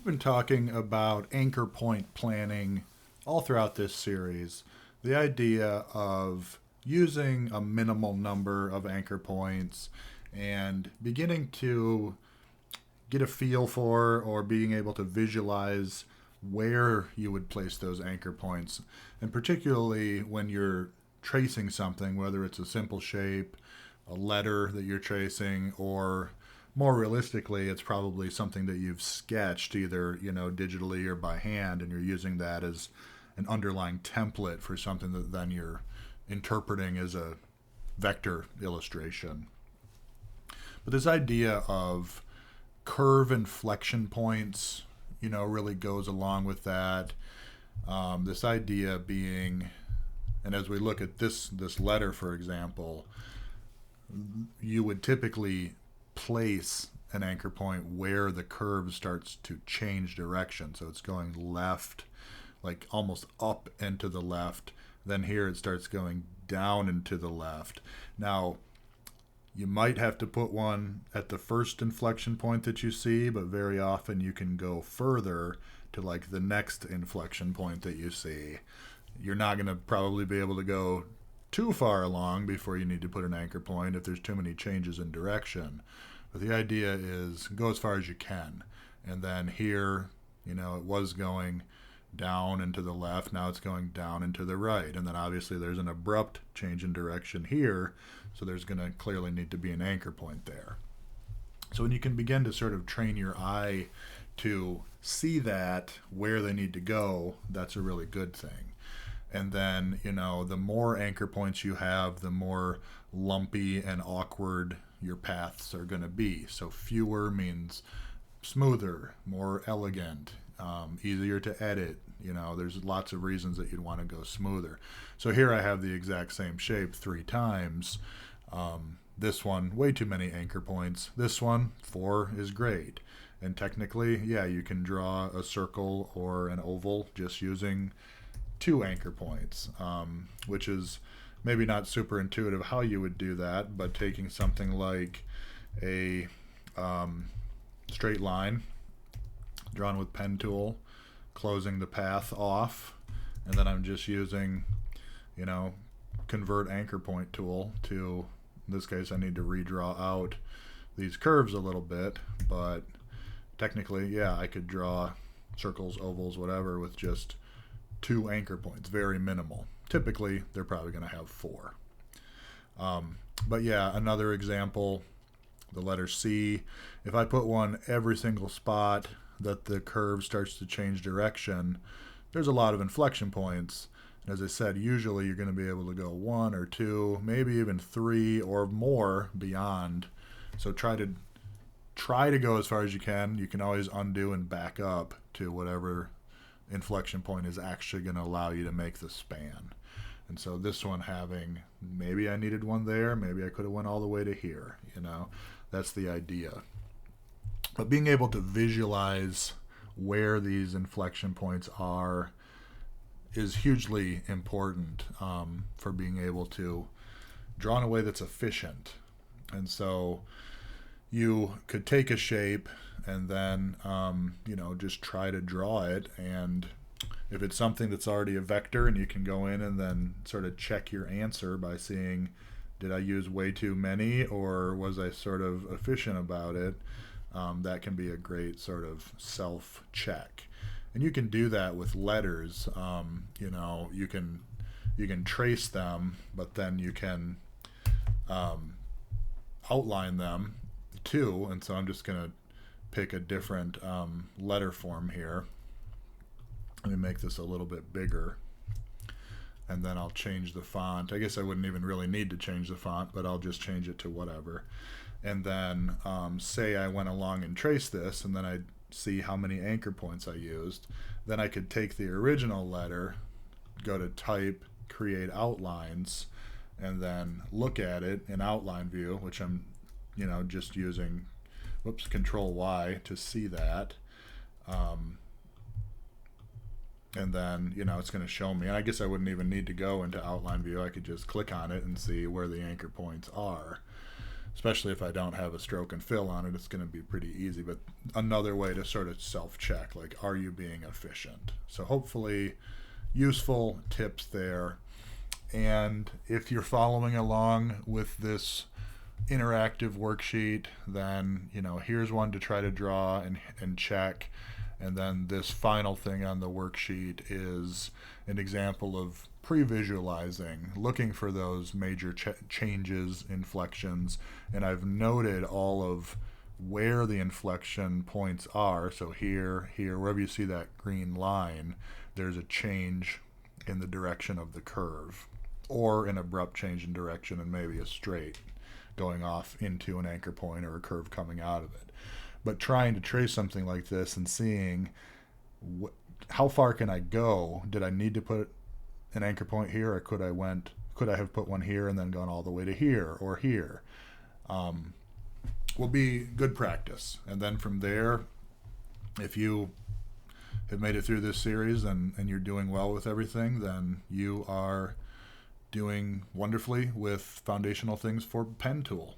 been talking about anchor point planning all throughout this series. The idea of using a minimal number of anchor points and beginning to get a feel for or being able to visualize where you would place those anchor points. And particularly when you're tracing something, whether it's a simple shape, a letter that you're tracing, or more realistically, it's probably something that you've sketched either, digitally or by hand, and you're using that as an underlying template for something that then you're interpreting as a vector illustration. But this idea of curve inflection points, really goes along with that. This idea being, and as we look at this letter, for example, you would typically place an anchor point where the curve starts to change direction. So it's going left, like almost up and to the left. Then here it starts going down and to the left. Now, you might have to put one at the first inflection point that you see, but very often you can go further to like the next inflection point that you see. You're not going to probably be able to go too far along before you need to put an anchor point if there's too many changes in direction. But the idea is go as far as you can. And then here, it was going down and to the left. Now it's going down and to the right. And then obviously there's an abrupt change in direction here. So there's going to clearly need to be an anchor point there. So when you can begin to sort of train your eye to see that where they need to go, that's a really good thing. And then, the more anchor points you have, the more lumpy and awkward your paths are going to be. So fewer means smoother, more elegant, easier to edit. There's lots of reasons that you'd want to go smoother. So here I have the exact same shape 3 times. This one, way too many anchor points. This one, 4 is great. And technically, you can draw a circle or an oval just using 2 anchor points, which is maybe not super intuitive how you would do that, but taking something like a straight line drawn with pen tool, closing the path off, and then I'm just using, convert anchor point tool to, in this case, I need to redraw out these curves a little bit, but technically, I could draw circles, ovals, whatever with just 2 anchor points, very minimal. Typically, they're probably going to have 4. But another example, the letter C. If I put one every single spot that the curve starts to change direction, there's a lot of inflection points. And as I said, usually you're going to be able to go 1 or 2, maybe even 3 or more beyond. So try to go as far as you can. You can always undo and back up to whatever inflection point is actually going to allow you to make the span. And so this one having, maybe I needed one there, maybe I could have went all the way to here, that's the idea. But being able to visualize where these inflection points are is hugely important for being able to draw in a way that's efficient. And so you could take a shape and then, just try to draw it. And if it's something that's already a vector and you can go in and then sort of check your answer by seeing, did I use way too many or was I sort of efficient about it? That can be a great sort of self-check. And you can do that with letters. You can trace them, but then you can outline them too. And so I'm just going to pick a different letter form here. Let me make this a little bit bigger. And then I'll change the font. I guess I wouldn't even really need to change the font, but I'll just change it to whatever. And then say I went along and traced this, and then I see how many anchor points I used. Then I could take the original letter, go to type, create outlines, and then look at it in outline view, which I'm just using Control Y to see that. And then, it's going to show me. And I guess I wouldn't even need to go into outline view. I could just click on it and see where the anchor points are. especially if I don't have a stroke and fill on it, it's going to be pretty easy. But another way to sort of self-check, like, are you being efficient? So hopefully useful tips there. And if you're following along with this interactive worksheet, then, here's one to try to draw and check. And then this final thing on the worksheet is an example of pre-visualizing, looking for those major changes, inflections, and I've noted all of where the inflection points are. So here, wherever you see that green line, there's a change in the direction of the curve, or an abrupt change in direction and maybe a straight going off into an anchor point or a curve coming out of it. But trying to trace something like this and seeing how far can I go? Did I need to put an anchor point here, or could I have put one here and then gone all the way to here or here? Will be good practice. And then from there, if you have made it through this series and you're doing well with everything, then you are doing wonderfully with foundational things for pen tool.